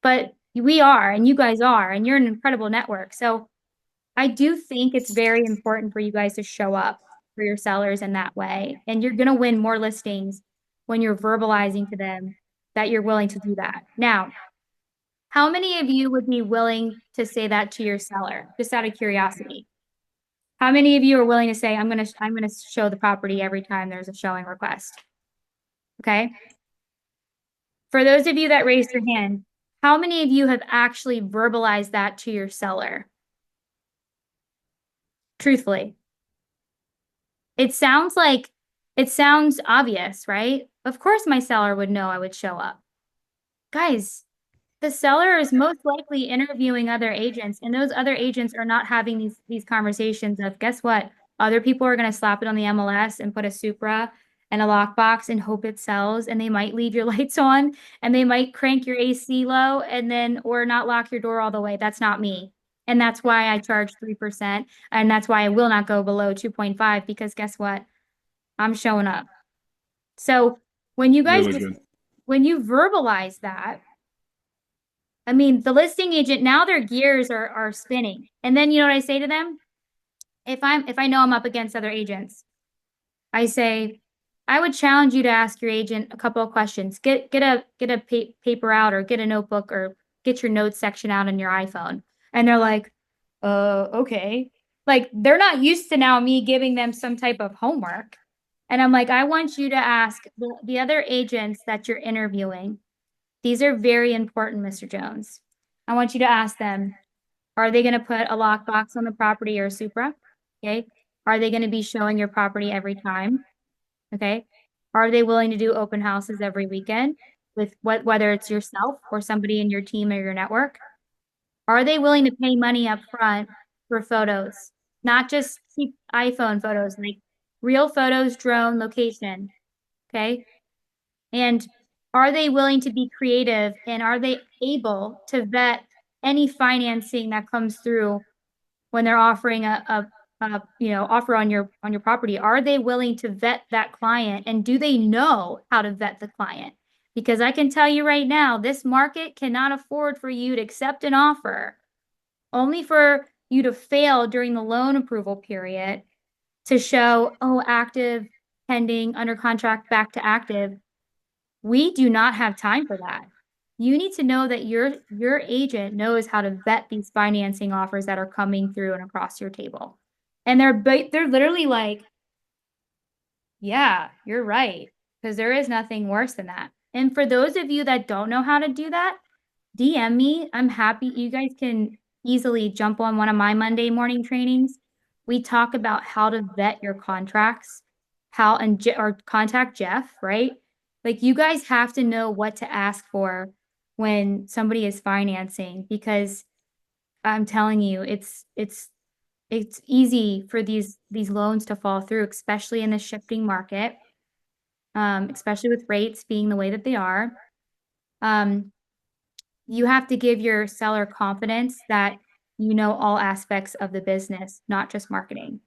But we are, and you guys are, and you're an incredible network. So I do think it's very important for you guys to show up for your sellers in that way. And you're going to win more listings when you're verbalizing to them that you're willing to do that. Now, how many of you would be willing to say that to your seller, just out of curiosity? How many of you are willing to say, I'm gonna show the property every time there's a showing request? Okay. For those of you that raised your hand, how many of you have actually verbalized that to your seller? Truthfully. It sounds obvious, right? Of course my seller would know I would show up. Guys, the seller is most likely interviewing other agents, and those other agents are not having these conversations of, guess what? Other people are going to slap it on the MLS and put a Supra and a lockbox and hope it sells, and they might leave your lights on, and they might crank your AC low and then or not lock your door all the way. That's not me. And that's why I charge 3%, and that's why I will not go below 2.5 because guess what? I'm showing up. So when you guys Really good. when you verbalize that, I mean, the listing agent, now their gears are spinning. And then you know what I say to them? If I know I'm up against other agents, I say, I would challenge you to ask your agent a couple of questions. Get a paper out or get a notebook or get your notes section out on your iPhone. And they're like, okay. Like they're not used to now me giving them some type of homework. And I'm like, I want you to ask the other agents that you're interviewing. These are very important, Mr. Jones. I want you to ask them, are they going to put a lockbox on the property or a Supra? Okay. Are they going to be showing your property every time? Okay. Are they willing to do open houses every weekend with whether it's yourself or somebody in your team or your network? Are they willing to pay money up front for photos? Not just cheap iPhone photos, like real photos, drone, location. Okay. And are they willing to be creative and are they able to vet any financing that comes through when they're offering a offer on your property? Are they willing to vet that client and do they know how to vet the client? Because I can tell you right now, this market cannot afford for you to accept an offer only for you to fail during the loan approval period to show, oh, active, pending, under contract, back to active. We do not have time for that. You need to know that your agent knows how to vet these financing offers that are coming through and across your table. And they're literally like, yeah, you're right, because there is nothing worse than that. And for those of you that don't know how to do that, DM me. I'm happy. You guys can easily jump on one of my Monday morning trainings. We talk about how to vet your contracts, or contact Jeff, right? Like you guys have to know what to ask for when somebody is financing because I'm telling you, it's easy for these loans to fall through, especially in the shifting market, especially with rates being the way that they are. You have to give your seller confidence that you know all aspects of the business, not just marketing.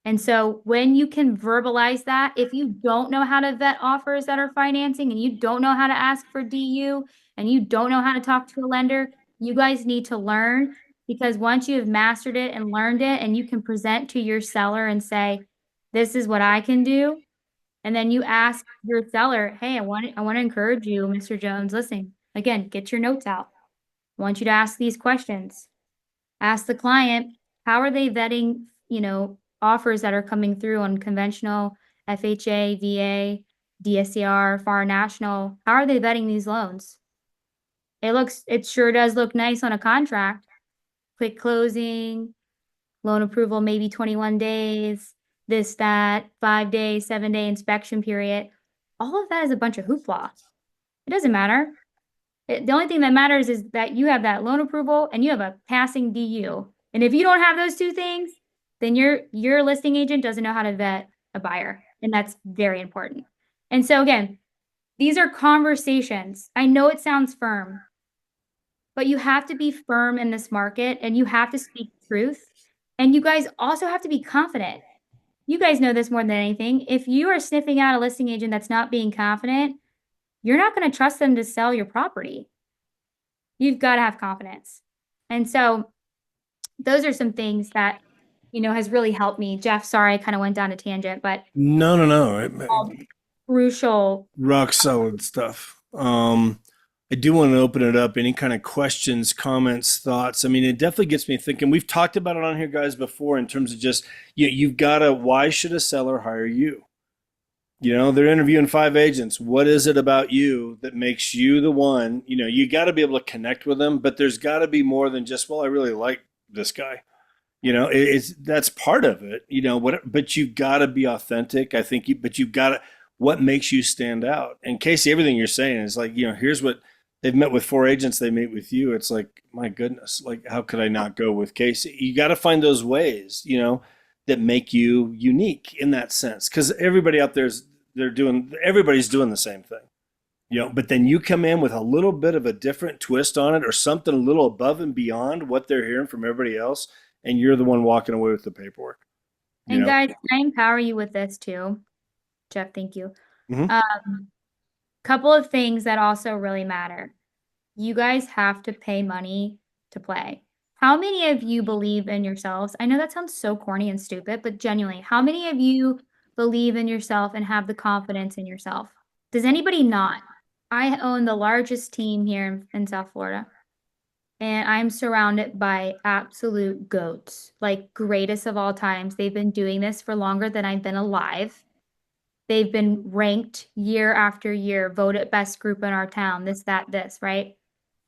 And so when you can verbalize that, if you don't know how to vet offers that are financing and you don't know how to ask for DU and you don't know how to talk to a lender, you guys need to learn because once you have mastered it and learned it and you can present to your seller and say, this is what I can do. And then you ask your seller, hey, I want to encourage you, Mr. Jones, listen, again, get your notes out. I want you to ask these questions. Ask the client, how are they vetting, offers that are coming through on conventional, FHA, VA, DSCR, Foreign National? How are they vetting these loans? It sure does look nice on a contract. Quick closing, loan approval, maybe 21 days, this, that, 5 day, 7 day inspection period. All of that is a bunch of hoopla. It doesn't matter. The only thing that matters is that you have that loan approval and you have a passing DU. And if you don't have those two things, then your listing agent doesn't know how to vet a buyer. And that's very important. And so again, these are conversations. I know it sounds firm, but you have to be firm in this market and you have to speak truth. And you guys also have to be confident. You guys know this more than anything. If you are sniffing out a listing agent that's not being confident, you're not going to trust them to sell your property. You've got to have confidence. And so those are some things that, has really helped me. Jeff, sorry, I kind of went down a tangent, but No. crucial. Rock solid stuff. I do want to open it up. Any kind of questions, comments, thoughts? I mean, it definitely gets me thinking. We've talked about it on here, guys, before in terms of just, you've got to, why should a seller hire you? They're interviewing 5 agents. What is it about you that makes you the one? You got to be able to connect with them, but there's got to be more than just, well, I really like this guy. That's part of it, but you've got to be authentic. I think but you've got to, what makes you stand out? And Casey, everything you're saying is like, here's what they've met with 4 agents, they meet with you. It's like, my goodness, like, how could I not go with Casey? You got to find those ways, that make you unique in that sense. Cause everybody out there's, everybody's doing the same thing, but then you come in with a little bit of a different twist on it or something a little above and beyond what they're hearing from everybody else. And you're the one walking away with the paperwork. And guys, can I empower you with this too? Jeff, thank you. Couple of things that also really matter. You guys have to pay money to play. How many of you believe in yourselves? I know that sounds so corny and stupid, but genuinely, how many of you believe in yourself and have the confidence in yourself? Does anybody not? I own the largest team here in South Florida. And I'm surrounded by absolute goats, like greatest of all times. They've been doing this for longer than I've been alive. They've been ranked year after year, voted best group in our town, this, that, this, right?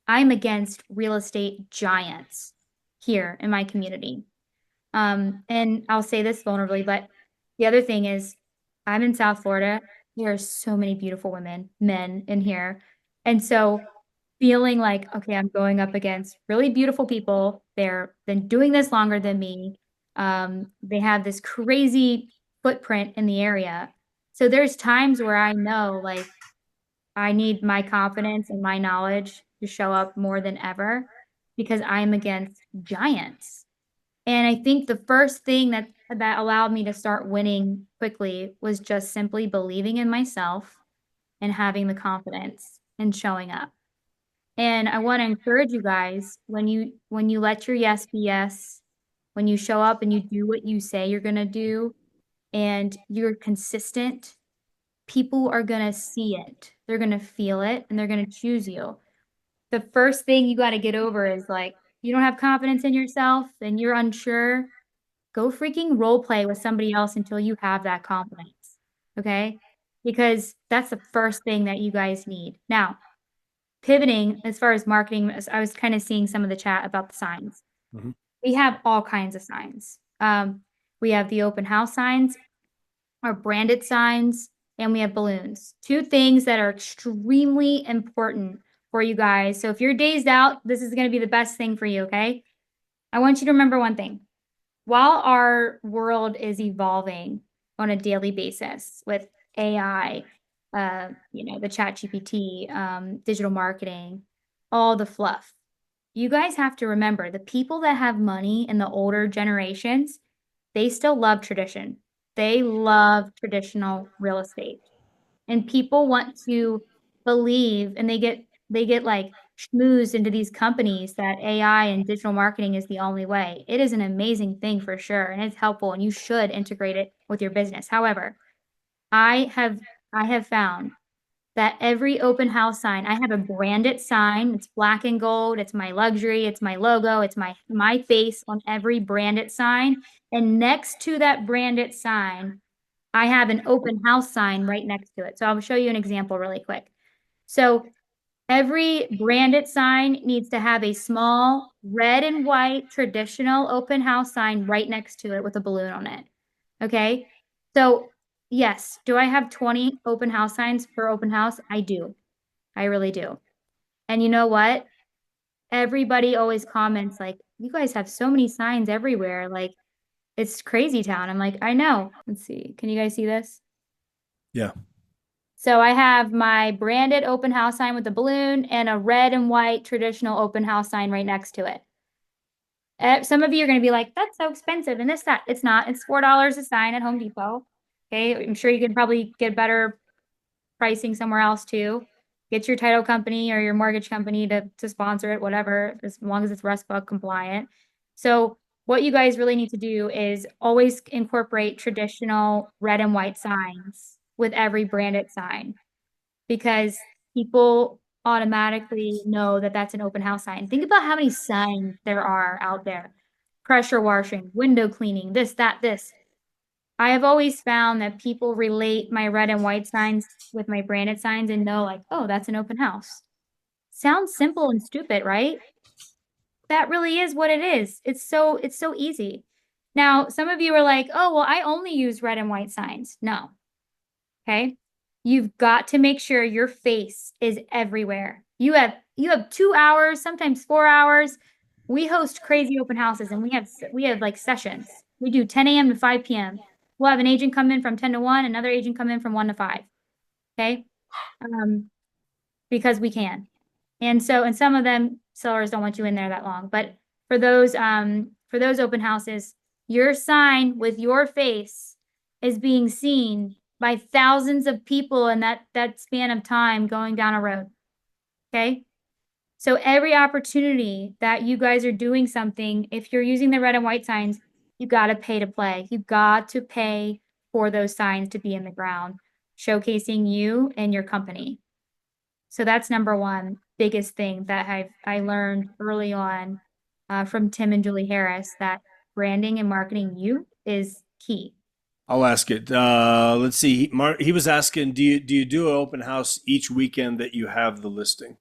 I'm against real estate giants here in my community. And I'll say this vulnerably, but the other thing is I'm in South Florida. There are so many beautiful women, men in here. And so feeling like, okay, I'm going up against really beautiful people. They're been doing this longer than me. They have this crazy footprint in the area. So there's times where I know like I need my confidence and my knowledge to show up more than ever because I'm against giants. And I think the first thing that allowed me to start winning quickly was just simply believing in myself and having the confidence and showing up. And I want to encourage you guys when you let your yes be yes, when you show up and you do what you say you're going to do and you're consistent, people are going to see it. They're going to feel it and they're going to choose you. The first thing you got to get over is like, you don't have confidence in yourself and you're unsure. Go freaking role play with somebody else until you have that confidence. Okay? Because that's the first thing that you guys need. Now, pivoting as far as marketing, I was kind of seeing some of the chat about the signs. We have all kinds of signs. We have the open house signs, our branded signs, and we have balloons. Two things that are extremely important for you guys. So if you're dazed out, this is going to be the best thing for you, okay? I want you to remember one thing. While our world is evolving on a daily basis with AI, the chat GPT, digital marketing, all the fluff, you guys have to remember the people that have money in the older generations, they still love tradition. They love traditional real estate. And people want to believe and they get like schmoozed into these companies that AI and digital marketing is the only way. It is an amazing thing for sure. And it's helpful and you should integrate it with your business. However, I have found that every open house sign, I have a branded sign. It's black and gold. It's my luxury. It's my logo. It's my face on every branded sign. And next to that branded sign, I have an open house sign right next to it. So I'll show you an example really quick. So every branded sign needs to have a small red and white traditional open house sign right next to it with a balloon on it. Okay. So yes, do I have 20 open house signs for open house? I do. I really do. And you know what? Everybody always comments like, you guys have so many signs everywhere. Like it's crazy town. I'm like, I know. Let's see. Can you guys see this? Yeah. So I have my branded open house sign with a balloon and a red and white traditional open house sign right next to it. Some of you are going to be like, that's so expensive. And this, that. It's not. It's $4 a sign at Home Depot. Okay. I'm sure you could probably get better pricing somewhere else too. Get your title company or your mortgage company to sponsor it, whatever, as long as it's RESPA compliant. So what you guys really need to do is always incorporate traditional red and white signs with every branded sign because people automatically know that that's an open house sign. Think about how many signs there are out there. Pressure washing, window cleaning, this, that, this. I have always found that people relate my red and white signs with my branded signs and know like, oh, that's an open house. Sounds simple and stupid, right? That really is what it is. It's so easy. Now, some of you are like, oh, well, I only use red and white signs. No. Okay. You've got to make sure your face is everywhere. You have 2 hours, sometimes 4 hours. We host crazy open houses and we have like sessions. We do 10 a.m. to 5 p.m. We'll have an agent come in from 10 to 1, another agent come in from 1 to 5. Okay. Um, because we can. And some of them sellers don't want you in there that long. But for those open houses, your sign with your face is being seen by thousands of people in that span of time going down a road. Okay. So every opportunity that you guys are doing something, if you're using the red and white signs, you got to pay to play. You got to pay for those signs to be in the ground, showcasing you and your company. So that's number one biggest thing that I learned early on from Tim and Julie Harris that branding and marketing you is key. I'll ask it. Let's see. He was asking, do you do an open house each weekend that you have the listing?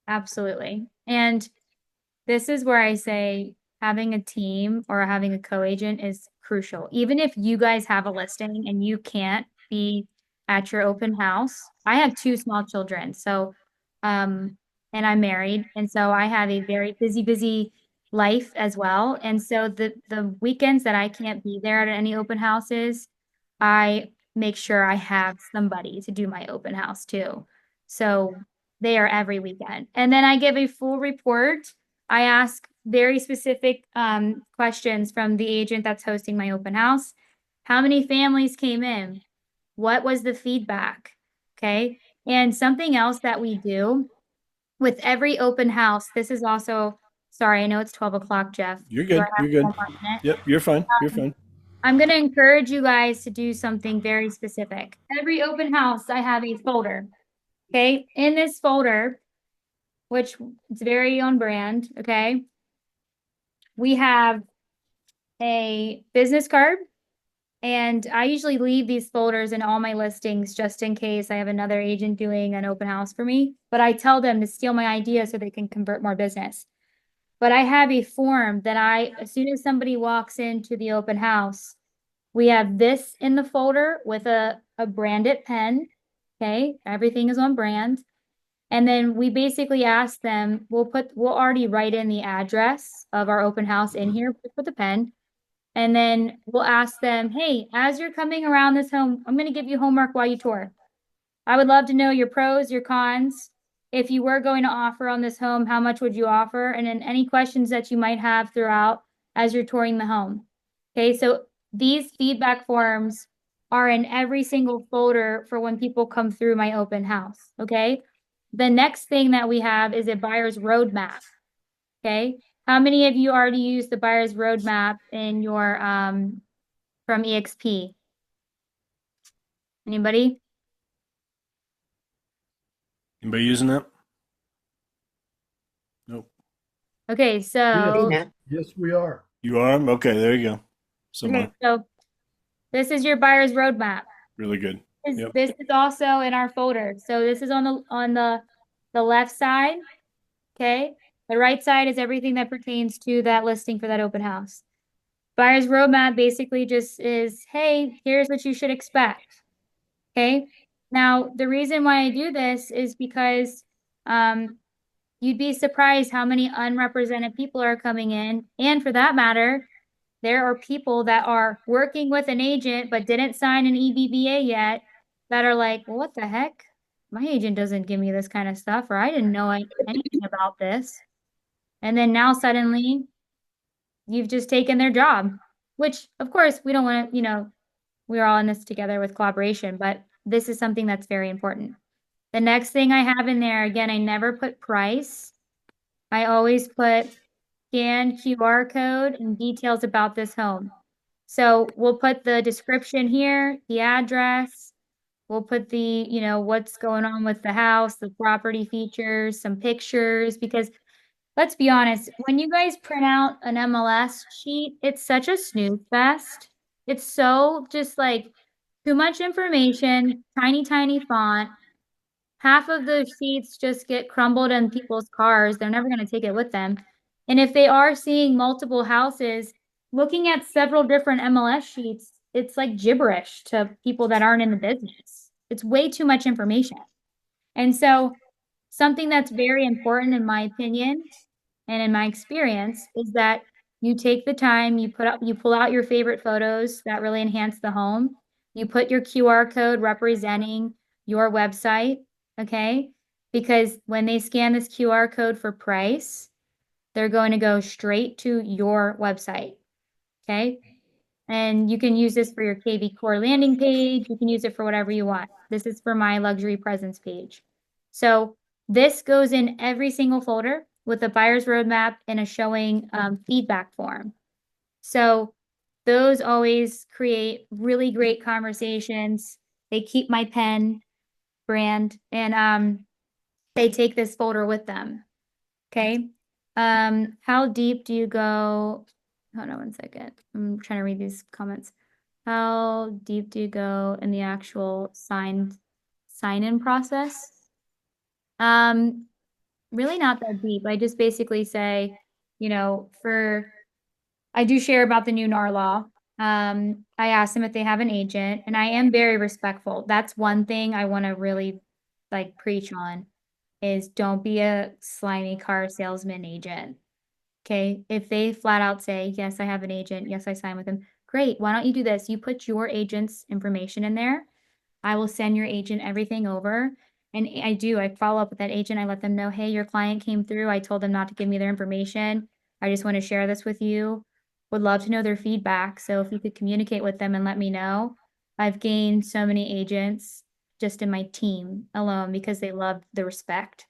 Absolutely. And this is where I say having a team or having a co-agent is crucial. Even if you guys have a listing and you can't be at your open house. I have two small children. So, and I'm married. And so I have a very busy life as well. And so the weekends that I can't be there at any open houses, I make sure I have somebody to do my open house too. So they are every weekend. And then I give a full report. I ask very specific questions from the agent that's hosting my open house. How many families came in? What was the feedback? Okay. And something else that we do with every open house, this is also, sorry, I know it's 12 o'clock, Jeff. You're Do I good. have You're good. one more minute? Yep, you're fine. You're fine. I'm going to encourage you guys to do something very specific. Every open house, I have a folder. Okay. In this folder, which is very on brand. Okay. We have a business card. And I usually leave these folders in all my listings just in case I have another agent doing an open house for me. But I tell them to steal my idea so they can convert more business. But I have a form that as soon as somebody walks into the open house, we have this in the folder with a branded pen. Okay. Everything is on brand. And then we basically ask them, we'll already write in the address of our open house in here with the pen. And then we'll ask them, hey, as you're coming around this home, I'm going to give you homework while you tour. I would love to know your pros, your cons. If you were going to offer on this home, how much would you offer? And then any questions that you might have throughout as you're touring the home. Okay, so these feedback forms are in every single folder for when people come through my open house. Okay, the next thing that we have is a buyer's roadmap. Okay, how many of you already used the buyer's roadmap in your from EXP? Anybody? Anybody using that? Nope. Okay, Yes, so yes, we are. You are? Okay, there you go. okay, Someone. so this is your buyer's roadmap. Really good. Is Yep. this is also in our folder. So this is on the left side, okay? The right side is everything that pertains to that listing for that open house. Buyer's roadmap basically just is, hey, here's what you should expect. Okay. Now, the reason why I do this is because you'd be surprised how many unrepresented people are coming in. And for that matter, there are people that are working with an agent but didn't sign an EBBA yet that are like, well, what the heck? My agent doesn't give me this kind of stuff, or I didn't know anything about this. And then now suddenly you've just taken their job, which of course we don't want to, we're all in this together with collaboration, but this is something that's very important. The next thing I have in there, again, I never put price. I always put scan QR code and details about this home. So we'll put the description here, the address. We'll put the, what's going on with the house, the property features, some pictures, because let's be honest, when you guys print out an MLS sheet, it's such a snooze fest. It's so just like too much information, tiny, tiny font. Half of the sheets just get crumbled in people's cars. They're never going to take it with them. And if they are seeing multiple houses, looking at several different MLS sheets, it's like gibberish to people that aren't in the business. It's way too much information. And so, something that's very important, in my opinion, and in my experience, is that you take the time, you pull out your favorite photos that really enhance the home. You put your QR code representing your website, okay? Because when they scan this QR code for price, they're going to go straight to your website, okay? And you can use this for your KV Core landing page. You can use it for whatever you want. This is for my luxury presence page. So this goes in every single folder with a buyer's roadmap and a showing feedback form. So those always create really great conversations. They keep my pen brand and they take this folder with them. Okay. How deep do you go? Hold on one second. I'm trying to read these comments. How deep do you go in the actual sign-in process? Really not that deep. I just basically say, I do share about the new NAR law. I ask them if they have an agent, and I am very respectful. That's one thing I want to really like preach on is don't be a slimy car salesman agent. Okay. If they flat out say, yes, I have an agent. Yes, I sign with them. Great. Why don't you do this? You put your agent's information in there. I will send your agent everything over. And I follow up with that agent. I let them know, hey, your client came through. I told them not to give me their information. I just want to share this with you. Would love to know their feedback. So if you could communicate with them and let me know. I've gained so many agents just in my team alone because they love the respect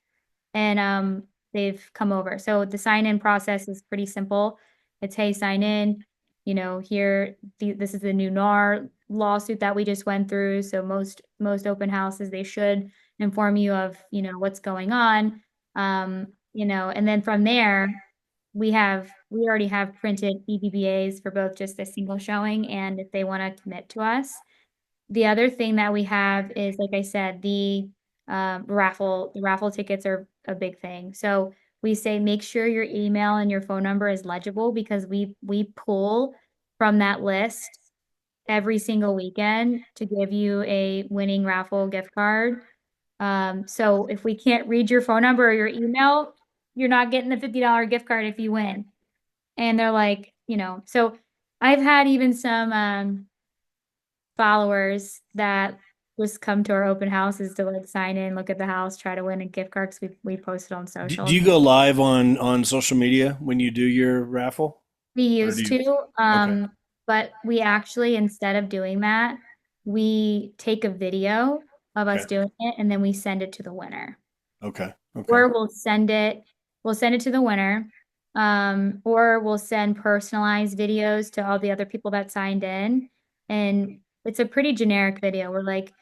and they've come over. So the sign-in process is pretty simple. It's, hey, sign in, this is the new NAR lawsuit that we just went through. So most open houses, they should inform you of, what's going on. And then from there, we already have printed EBBAs for both just a single showing and if they want to commit to us. The other thing that we have is, like I said, the raffle tickets are a big thing. So we say make sure your email and your phone number is legible because we pull from that list every single weekend to give you a winning raffle gift card. So if we can't read your phone number or your email, you're not getting the $50 gift card if you win. And they're like, so I've had even some followers that just come to our open houses to like sign in, look at the house, try to win a gift card because we post it on Do social. you go live on social media when you do your raffle? We Or do used you? to, Okay. but we actually, instead of doing that, we take a video of us Okay. doing it and then we send it to the winner. Okay. Okay. Or we'll send it to the winner. Or we'll send personalized videos to all the other people that signed in. And it's a pretty generic video. We're like,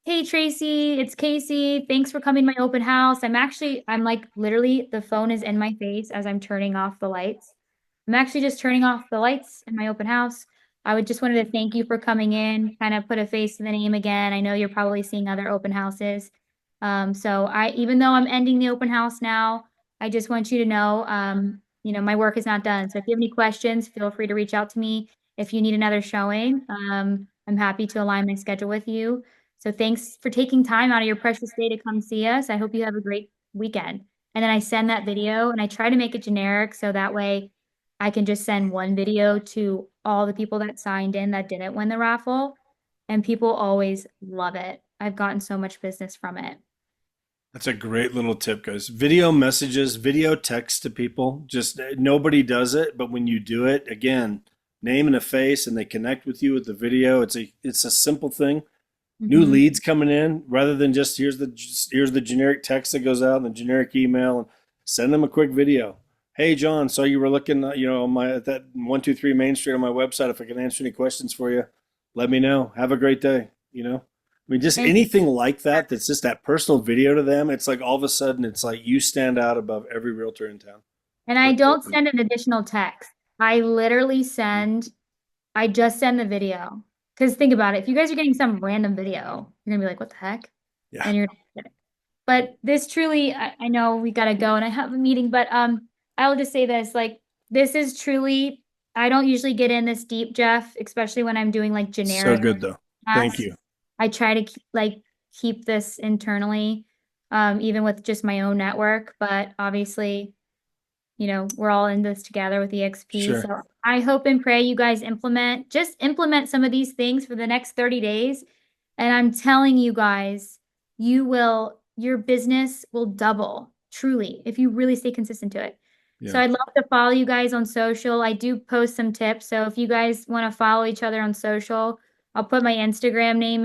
hey Tracy, it's Casey. Thanks for coming to my open house. I'm like literally the phone is in my face as I'm turning off the lights. I'm actually just turning off the lights in my open house. I would just wanted to thank you for coming in, kind of put a face to the name again. I know you're probably seeing other open houses. Even though I'm ending the open house now, I just want you to know, my work is not done. So if you have any questions, feel free to reach out to me. If you need another showing, I'm happy to align my schedule with you. So thanks for taking time out of your precious day to come see us. I hope you have a great weekend. And then I send that video and I try to make it generic so that way I can just send one video to all the people that signed in that didn't win the raffle. And people always love it. I've gotten so much business from it. That's a great little tip, guys. Video messages, video text to people. Just nobody does it, but when you do it, again, name and a face, and they connect with you with the video. It's a simple thing. New Mhm. leads coming in rather than just here's the generic text that goes out and the generic email, and send them a quick video. Hey John, saw you were looking on my at that 123 Main Street on my website. If I can answer any questions for you, let me know. Have a great day. I mean, just And anything like that that's just that personal video to them. It's like all of a sudden it's like you stand out above every realtor in town. and I don't send an additional text. I literally I just send the video. Because think about it, if you guys are getting some random video, you're gonna be like, what the heck? Yeah. And you're but this truly, I know we gotta go and I have a meeting, but I will just say this, like this is truly, I don't usually get in this deep, Jeff, especially when I'm doing like So generic good though. Thank tasks. you. I try to keep this internally, even with just my own network, but obviously, we're all in this together with EXP. Sure. So I hope and pray you guys just implement some of these things for the next 30 days. And I'm telling you guys, your business will double truly if you really stay consistent to it. So Yeah. I'd love to follow you guys on social. I do post some tips. So if you guys want to follow each other on social, I'll put my Instagram name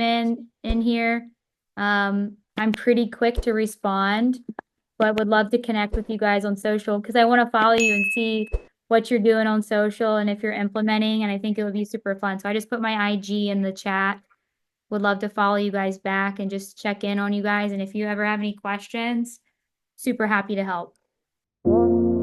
in here. I'm pretty quick to respond, but would love to connect with you guys on social because I want to follow you and see what you're doing on social and if you're implementing. And I think it would be super fun. So I just put my IG in the chat. Would love to follow you guys back and just check in on you guys. And if you ever have any questions, super happy to help. No,